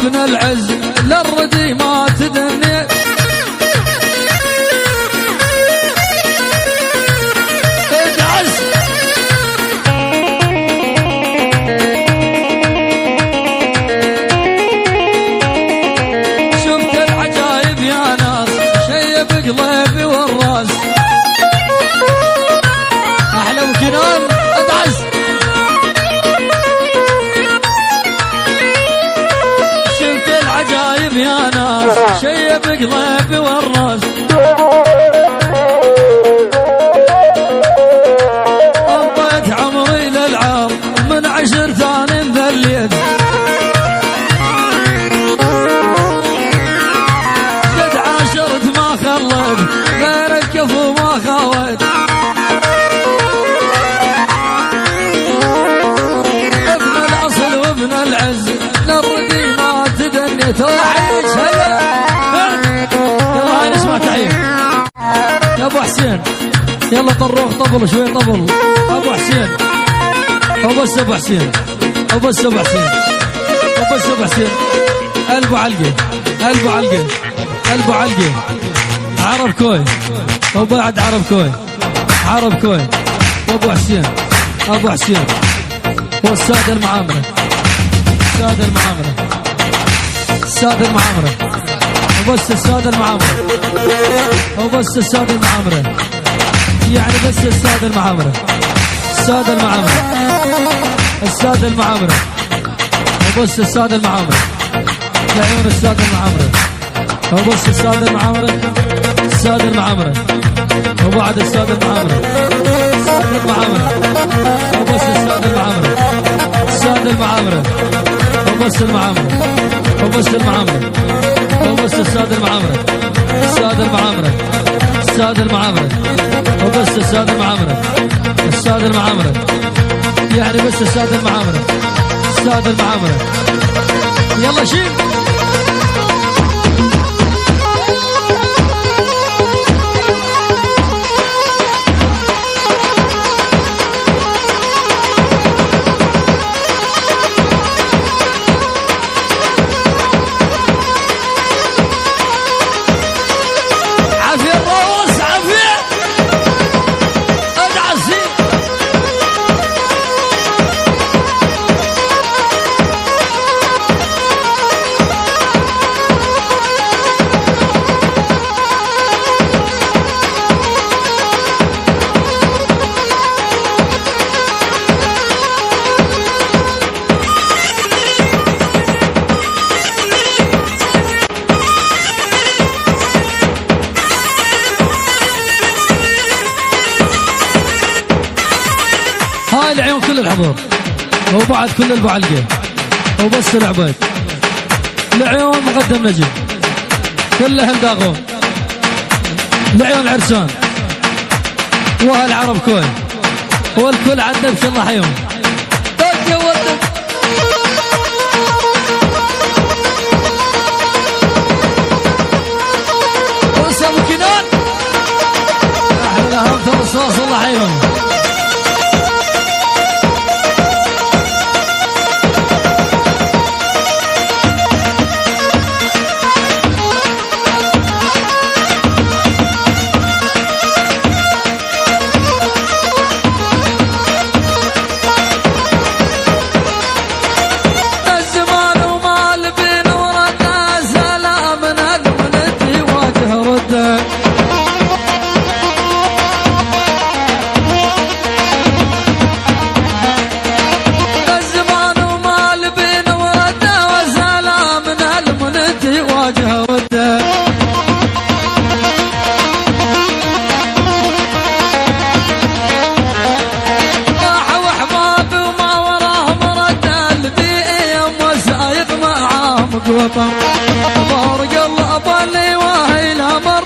وابن العز للردي ما تدني. ادعس شفت العجايب يا ناس شيب قلبي والراس احلى وكنان. ادعس شفت العجايب يا ناس شيب قلبي والراس. قضيت عمري للعار من 10 ثاني ذليت. قد عاشرت ما خليت غير الكفو ما خاويت. ابن الاصل وابن العز للردي ما تدنيت. وعيش هلا يلا هاي نسمع تحيه يا ابو حسين. يلا طروق طبل شوي طبل ابو حسين. وبس ابو حسين وبس ابو حسين وبس ابو حسين. قلبه علقه قلبه علقه قلبه علقه. عرب كوي وبعد عرب كوي عرب كوي وابو حسين ابو حسين والسادة المعامرة السادة المعامرة السادة المعامرة وبس السادة المعامرة وبس السادة المعامرة. يعني بس السادة المعامرة السادة المعامرة السادة المعامرة وبس السادة المعامرة لعيون السادة المعامرة وبس السادة المعامرة السادة المعامرة وبعد السادة المعامرة السادة المعامرة وبس السادة المعامرة السادة المعامرة وبس المعامرة وبس المعامرة وبس السادة المعامرة السادة المعامرة السادة المعامرة وبس السادة المعامرة السادة المعامرة. يعني بس السادة المعامرة السادة المعامرة. يلا شيل هاي العيون كل الحضور وبعد كل البعلقة وبس العبيد. العيون مقدم نجم كلهم داغون. العيون العرسان والعرب كوي والكل عندنا ان شاء الله حيهم. ابو كنان احلى همثل الرصاص الله حيهم. وطن بارق الله بالي واهي الامر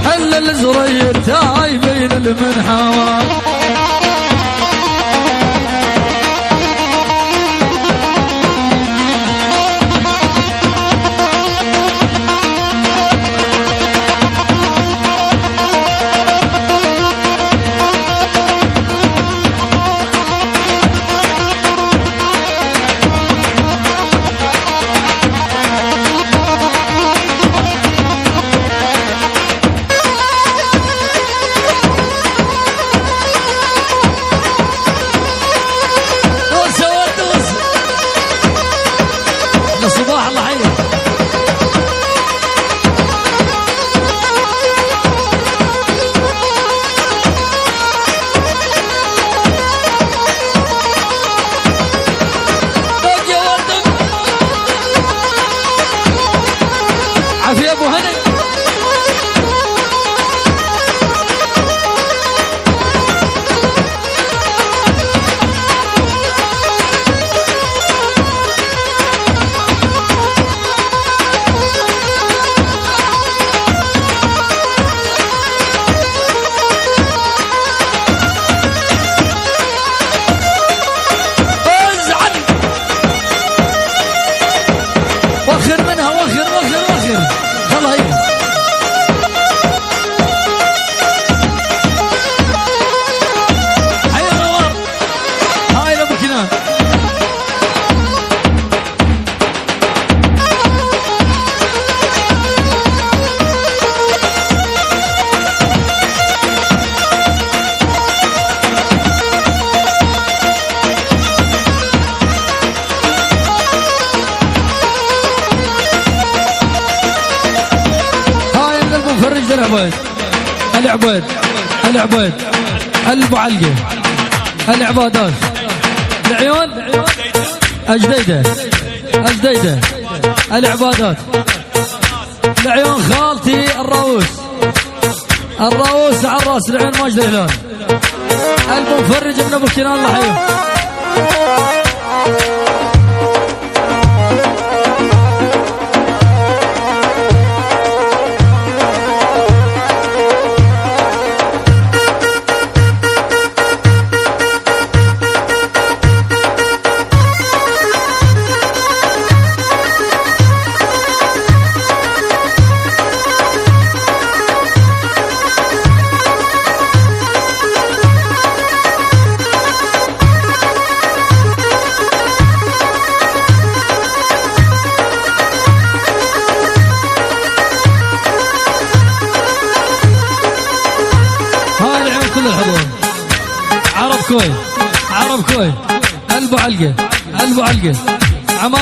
حل الزرير تايبين المنحوار. العبيد العبيد العبيد البو علقه العبادات العيون اجديده اجديده العبادات العيون خالتي الراوس الراوس على الراس العيون ماجد الهلال المفرج من ابو كنان الله يحييه عرب كوي عرب كوي البو علقه البو علقه عمام